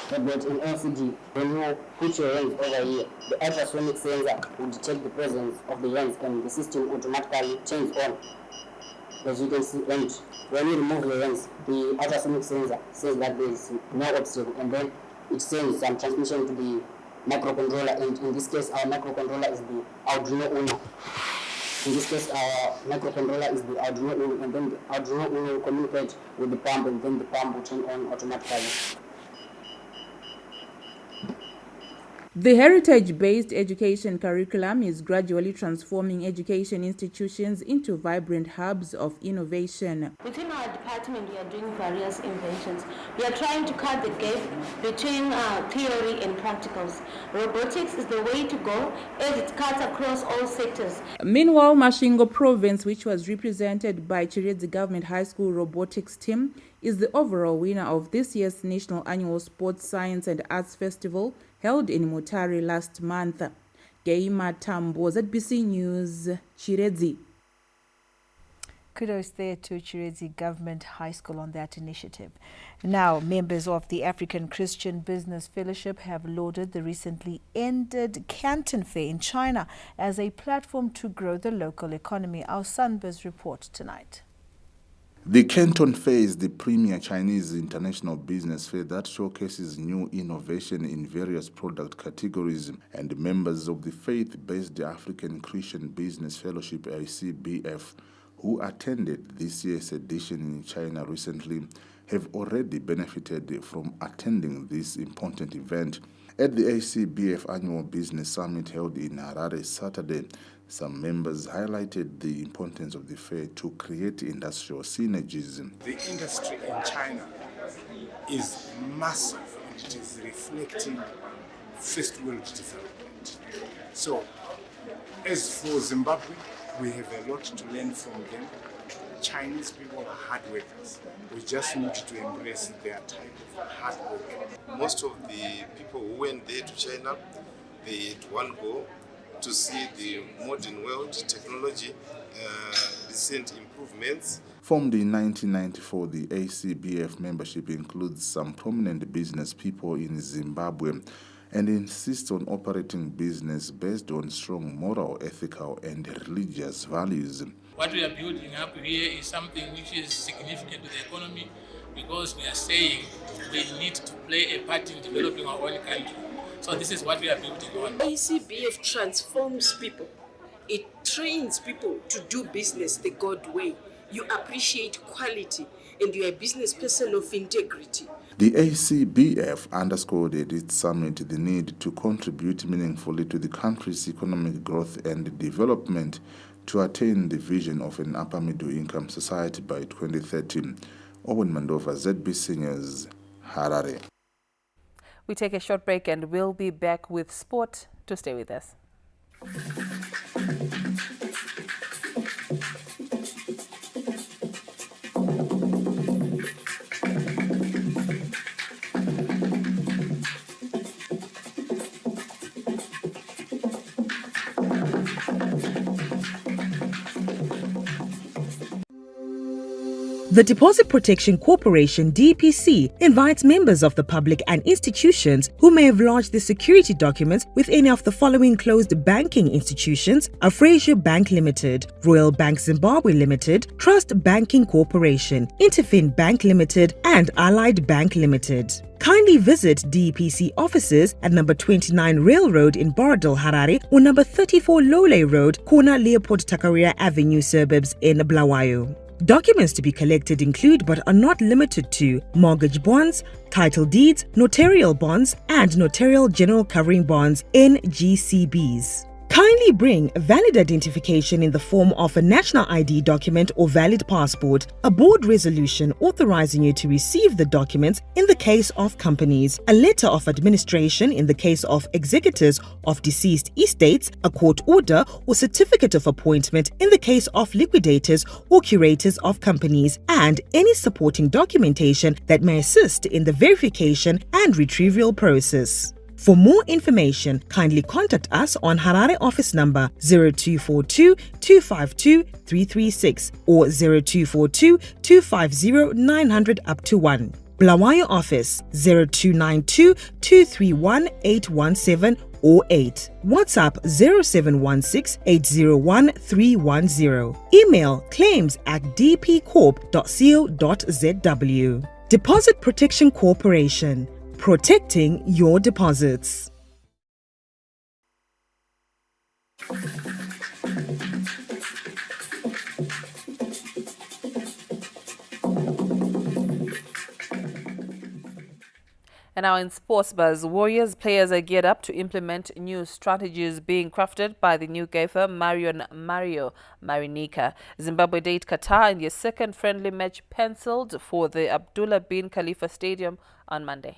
S29: but in LCD, when you put your hands over here, the ultrasonic sensor will detect the presence of the hands and the system automatically turns on. As you can see, and when you remove your hands, the ultrasonic sensor says that there is no obstacle, and then it sends some transmission to the microcontroller, and in this case, our microcontroller is the Arduino Uno. In this case, our microcontroller is the Arduino Uno, and then the Arduino Uno will communicate with the pump, and then the pump will turn on automatically.
S27: The heritage-based education curriculum is gradually transforming education institutions into vibrant hubs of innovation.
S28: Within our department, we are doing various inventions. We are trying to cut the gap between theory and practicals. Robotics is the way to go as it cuts across all sectors.
S27: Meanwhile, Masvingo Province, which was represented by Chiredzi Government High School robotics team, is the overall winner of this year's National Annual Sports, Science and Arts Festival held in Mutare last month. Geima Tambo, ZBC News, Chiredzi.
S3: Kudos there to Chiredzi Government High School on that initiative. Now, members of the African Christian Business Fellowship have lauded the recently ended Canton Fair in China as a platform to grow the local economy. Our Sunbiz report tonight.
S9: The Canton Fair is the premier Chinese international business fair that showcases new innovation in various product categories, and members of the faith-based African Christian Business Fellowship ACBF who attended this year's edition in China recently have already benefited from attending this important event. At the ACBF Annual Business Summit held in Harare Saturday, some members highlighted the importance of the fair to create industrial synergies.
S1: The industry in China is massive, and it is reflecting first world development. So, as for Zimbabwe, we have a lot to learn from them. Chinese people are hard workers. We just need to embrace their type of hard work.
S12: Most of the people who went there to China, they had one goal: to see the modern world, technology, recent improvements.
S9: Formed in 1994, the ACBF membership includes some prominent business people in Zimbabwe and insists on operating business based on strong moral, ethical, and religious values.
S13: What we are building up here is something which is significant to the economy, because we are saying we need to play a part in developing our own country. So this is what we are building on.
S15: ACBF transforms people. It trains people to do business the God way. You appreciate quality, and you are a business person of integrity.
S9: The ACBF underscored at its summit the need to contribute meaningfully to the country's economic growth and development to attain the vision of an upper middle income society by 2030. Owen Mandova, ZBC News, Harare.
S2: We take a short break and we'll be back with sport. To stay with us.
S16: The Deposit Protection Corporation, DPC, invites members of the public and institutions who may have lodged the security documents with any of the following closed banking institutions: Afrasia Bank Limited, Royal Bank Zimbabwe Limited, Trust Banking Corporation, Interfin Bank Limited, and Allied Bank Limited. Kindly visit DPC offices at number 29 Railroad in Borodale, Harare, or number 34 Lole Road, corner Leopold Takaria Avenue, suburbs in Bulawayo. Documents to be collected include but are not limited to mortgage bonds, title deeds, notarial bonds, and notarial general covering bonds, NGCBs. Kindly bring valid identification in the form of a national ID document or valid passport, a board resolution authorizing you to receive the documents in the case of companies, a letter of administration in the case of executors of deceased estates, a court order or certificate of appointment in the case of liquidators or curators of companies, and any supporting documentation that may assist in the verification and retrieval process. For more information, kindly contact us on Harare office number 0242 252 336 or 0242 250 900 up to 1. Bulawayo office 0292 231 817 or 8. WhatsApp 0716 801 310. Email claims@dpcorp.co.zw. Deposit Protection Corporation. Protecting your deposits.
S2: And now in Sports Buzz, Warriors players are geared up to implement new strategies being crafted by the new gaffer Mario Marinica. Zimbabwe date Qatar in their second friendly match penciled for the Abdullah bin Khalifa Stadium on Monday.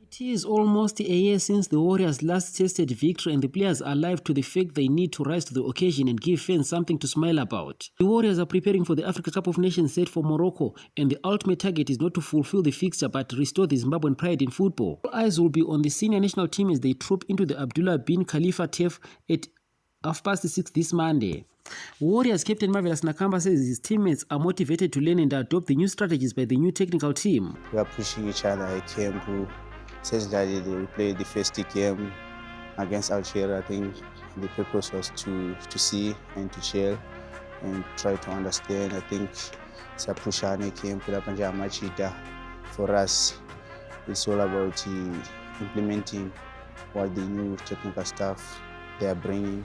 S4: It is almost a year since the Warriors last tasted victory, and the players are alive to the fact they need to rise to the occasion and give fans something to smile about. The Warriors are preparing for the Africa Cup of Nations set for Morocco, and the ultimate target is not to fulfill the fixture but to restore the Zimbabwean pride in football. All eyes will be on the senior national team as they troop into the Abdullah bin Khalifa turf at 6:30 this Monday. Warriors captain Marvelous Nakamba says his teammates are motivated to learn and adopt the new strategies by the new technical team.
S6: We are pushing each other at camp. Essentially, we played the first game against Algeria. I think the purpose was to see and to chill and try to understand. I think it's a pushane camp for us. It's all about implementing what the new technical staff they are bringing,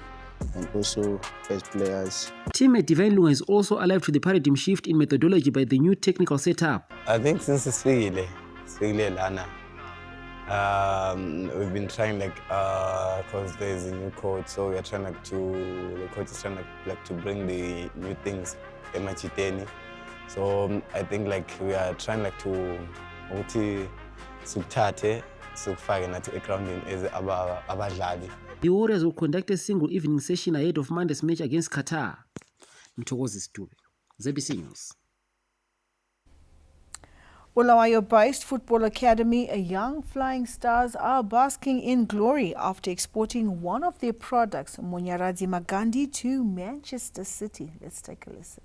S6: and also as players.
S4: Teammate Divine Lunga is also alive to the paradigm shift in methodology by the new technical setup.
S6: I think since it's really Lana. We've been trying because there's a new coach, so we're trying the coach is trying to bring the new things emachiteni. So I think we are trying to sukuthathe sukufake nathi egroundini as abadlali.
S4: The Warriors will conduct a single evening session ahead of Monday's match against Qatar. Mthokozi Stube, ZBC News.
S3: Bulawayo-based Football Academy, Young Flying Stars, are basking in glory after exporting one of their products, Munyaradzi Magandi, to Manchester City. Let's take a listen.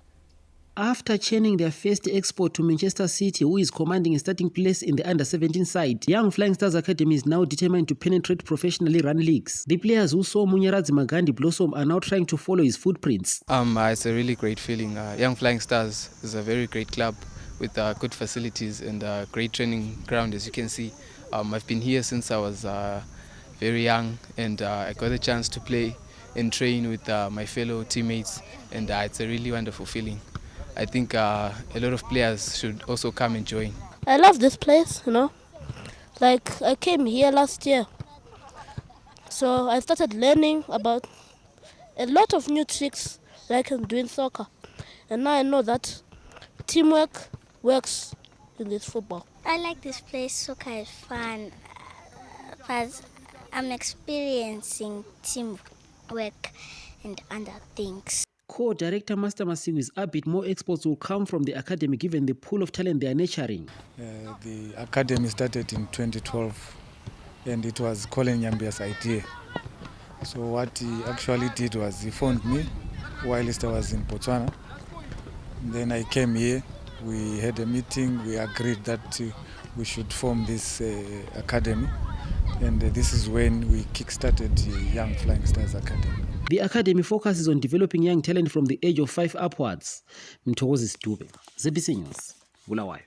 S4: After churning their first export to Manchester City, who is commanding a starting place in the under-17 side, Young Flying Stars Academy is now determined to penetrate professionally run leagues. The players who saw Munyaradzi Magandi blossom are now trying to follow his footprints.
S7: It's a really great feeling. Young Flying Stars is a very great club with good facilities and a great training ground, as you can see. I've been here since I was very young, and I got a chance to play and train with my fellow teammates, and it's a really wonderful feeling. I think a lot of players should also come and join.
S8: I love this place, I came here last year, so I started learning about a lot of new tricks that I can do in soccer, and now I know that teamwork works in this football.
S17: I like this place. Soccer is fun, but I'm experiencing teamwork and other things.
S4: Co-director Master Masigu is a bit more exports will come from the academy given the pool of talent they are nurturing.
S18: The academy started in 2012 and it was Colin Nyambia's idea. So what he actually did was he phoned me whilst I was in Botswana. Then I came here, we had a meeting, we agreed that we should form this academy, and this is when we kick-started the Young Flying Stars Academy.
S4: The academy focuses on developing young talent from the age of 5 upwards. Mthokozi Stube, ZBC News, Bulawayo.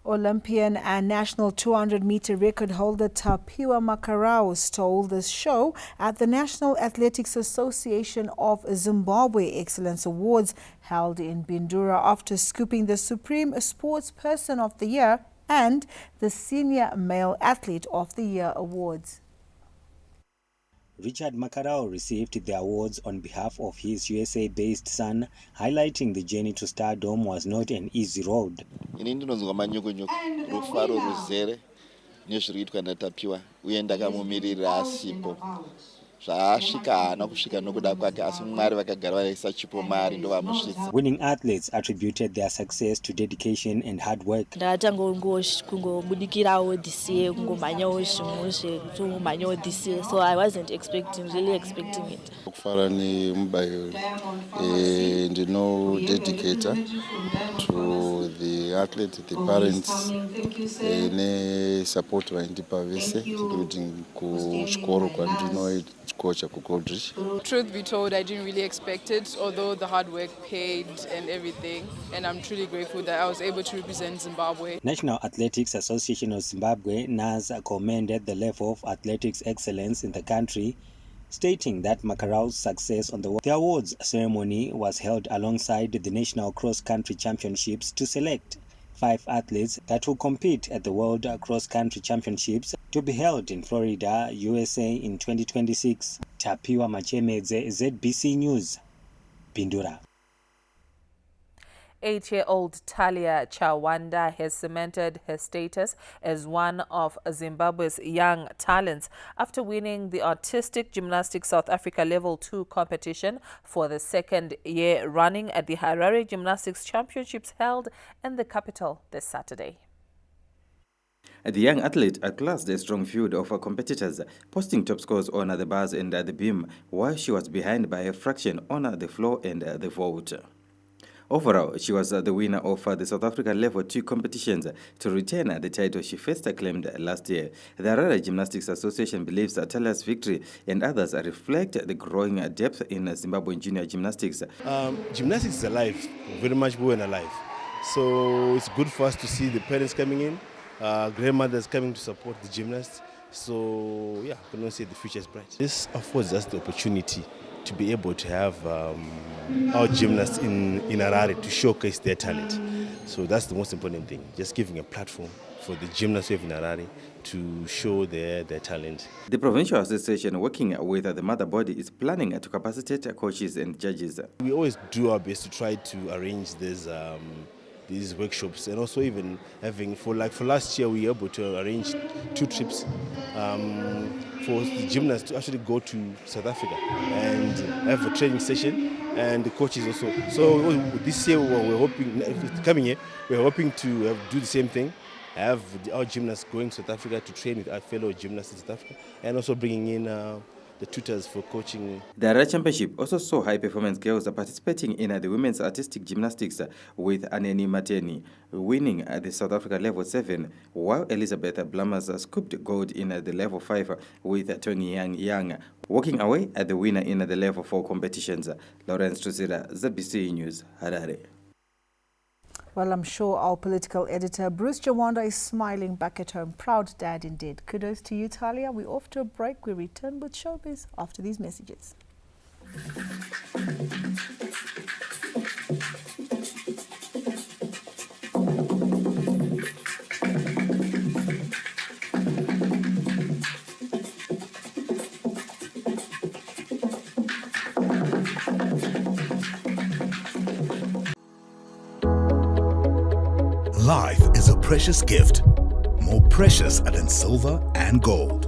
S3: Olympian and national 200-meter record holder Tapiwa Makarau stole the show at the National Athletics Association of Zimbabwe Excellence Awards held in Bindura after scooping the Supreme Sports Person of the Year and the Senior Male Athlete of the Year awards.
S19: Richard Makarau received the awards on behalf of his USA-based son, highlighting the journey to stardom was not an easy road.
S20: Ini ndinonzwa manyoko-nyoko rufaro ruzere nezviri kuitwa naTapiwa uye ndakamumirira asipo
S19: Winning athletes attributed their success to dedication and hard work.
S5: So I wasn't really expecting it.
S10: Dedicator to the athlete, the parents, ne support including
S11: Truth be told, I didn't really expect it, although the hard work paid and everything, and I'm truly grateful that I was able to represent Zimbabwe.
S19: National Athletics Association of Zimbabwe, NAZ, commended the level of athletics excellence in the country, stating that Makarau's success on the awards ceremony was held alongside the National Cross Country Championships to select 5 athletes that will compete at the World Cross Country Championships to be held in Florida, USA in 2026. Tapiwa Machemedze, ZBC News, Pindura.
S2: 8-year-old Talia Chawanda has cemented her status as one of Zimbabwe's young talents after winning the Artistic Gymnastics South Africa Level 2 competition for the second year running at the Harare Gymnastics Championships held in the capital this Saturday.
S14: The young athlete outclassed a strong field of her competitors, posting top scores on the bars and the beam, while she was behind by a fraction on the floor and the vault. Overall, she was the winner of the South Africa Level 2 competitions to retain the title she first claimed last year. The Harare Gymnastics Association believes Talia's victory and others reflect the growing depth in Zimbabwean junior gymnastics.
S21: Gymnastics is alive, very much born alive. So it's good for us to see the parents coming in, grandmothers coming to support the gymnasts. So yeah, I can say the future is bright. This affords us the opportunity to be able to have our gymnasts in Harare to showcase their talent. So that's the most important thing, just giving a platform for the gymnasts in Harare to show their talent.
S14: The Provincial Association, working with the mother body, is planning to capacitate coaches and judges.
S21: We always do our best to try to arrange these workshops, and also even having for last year we were able to arrange 2 trips for the gymnasts to actually go to South Africa and have a training session, and the coaches also. So this year we're hoping, coming year, we're hoping to do the same thing, have our gymnasts going to South Africa to train with our fellow gymnasts in South Africa, and also bringing in the tutors for coaching.
S14: The Harare Championship also saw high-performance girls participating in the women's artistic gymnastics, with Aneni Mateni winning at the South Africa Level 7, while Elizabeth Blammers scooped gold in the Level 5 with Tongi Yang walking away at the winner in the Level 4 competitions. Lawrence Trusira, ZBC News, Harare.
S3: Well, I'm sure our political editor, Bruce Chawanda, is smiling back at home. Proud dad indeed. Kudos to you, Talia. We're off to a break. We return with showbiz after these messages.
S22: Life is a precious gift, more precious than silver and gold.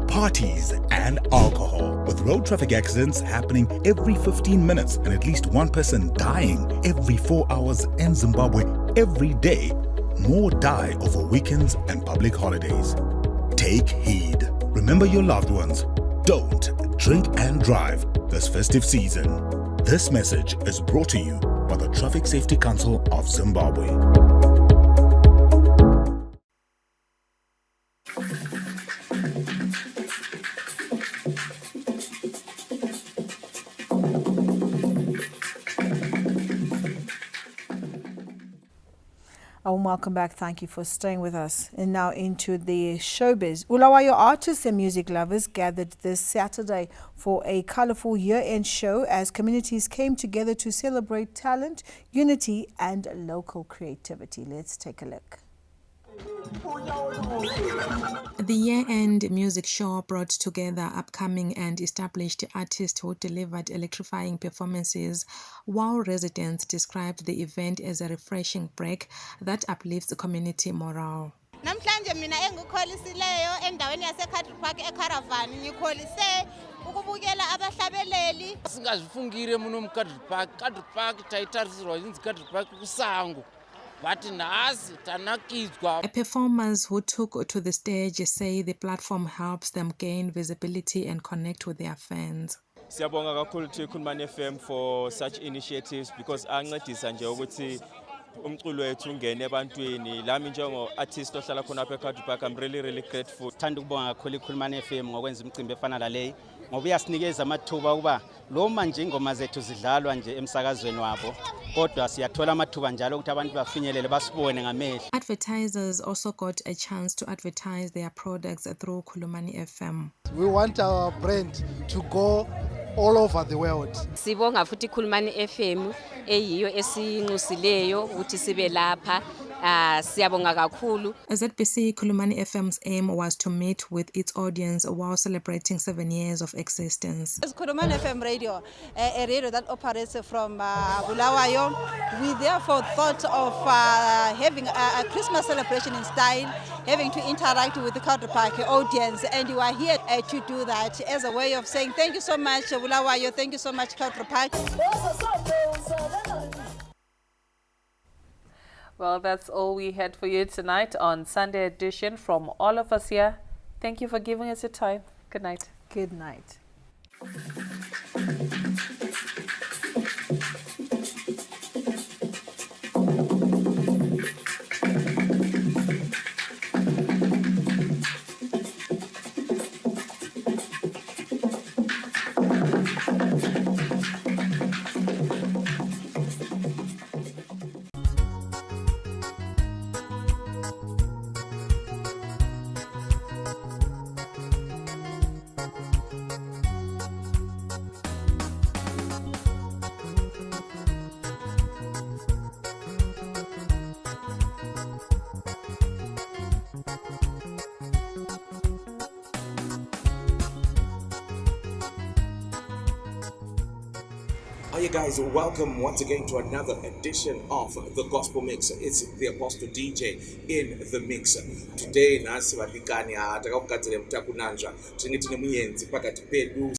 S22: Parties and alcohol, with road traffic accidents happening every 15 minutes and at least one person dying every 4 hours in Zimbabwe every day. More die over weekends and public holidays. Take heed. Remember your loved ones. Don't drink and drive this festive season. This message is brought to you by the Traffic Safety Council of Zimbabwe.
S3: Welcome back. Thank you for staying with us. And now into the showbiz. Bulawayo artists and music lovers gathered this Saturday for a colorful year-end show as communities came together to celebrate talent, unity, and local creativity. Let's take a look.
S23: The year-end music show brought together upcoming and established artists who delivered electrifying performances, while residents described the event as a refreshing break that uplifts the community morale.
S24: Namhlanje mina engikholisileyo endaweni yaseCountry Park eCaravan ngikholise
S1: ukubukela abahlabeleli.
S12: Singazifungire muno mu-Country Park. Country Park tayitarisirwa inzi Country Park kuSango.
S23: Performers who took to the stage say the platform helps them gain visibility and connect with their fans.
S13: Siyabonga kakhulu Khulumani FM for such initiatives because ancedisa nje ukuthi umculo wethu ungene ebantwini. Lami njengo artist ohlala khona apha eCountry Park, I'm really grateful.
S24: Thanda ukubonga kakhulu Khulumani FM ngokwenza imicimbi efana naleyi ngoba uyasinikeza amathuba ukuba lo manje ingoma zethu zidlalwa nje emsakazweni wabo kodwa siyathola amathuba njalo ukuthi abantu bafinyelele basibone ngamehlo.
S23: Advertisers also got a chance to advertise their products through Khulumani FM.
S25: We want our brand to go all over the world.
S26: Sibonga futhi Khulumani FM eyiyo esinqusileyo ukuthi sibe lapha. Siyabonga kakhulu.
S23: ZBC Khulumani FM's aim was to meet with its audience while celebrating 7 years of existence.
S1: It's Khulumani FM radio, a radio that operates from Bulawayo. We therefore thought of having a Christmas celebration in style, having to interact with the Country Park audience, and you are here to do that as a way of saying thank you so much Bulawayo, thank you so much Country Park.
S2: Well, that's all we had for you tonight on Sunday edition from all of us here. Thank you for giving us your time. Good night.
S3: Good night.
S27: Hi guys, welcome once again to another edition of the Gospel Mix. It's the Apostle DJ in the mix. Today nasi vatikani atakakugadzira mutakunanzva tinenge tine muenzi pakati pedu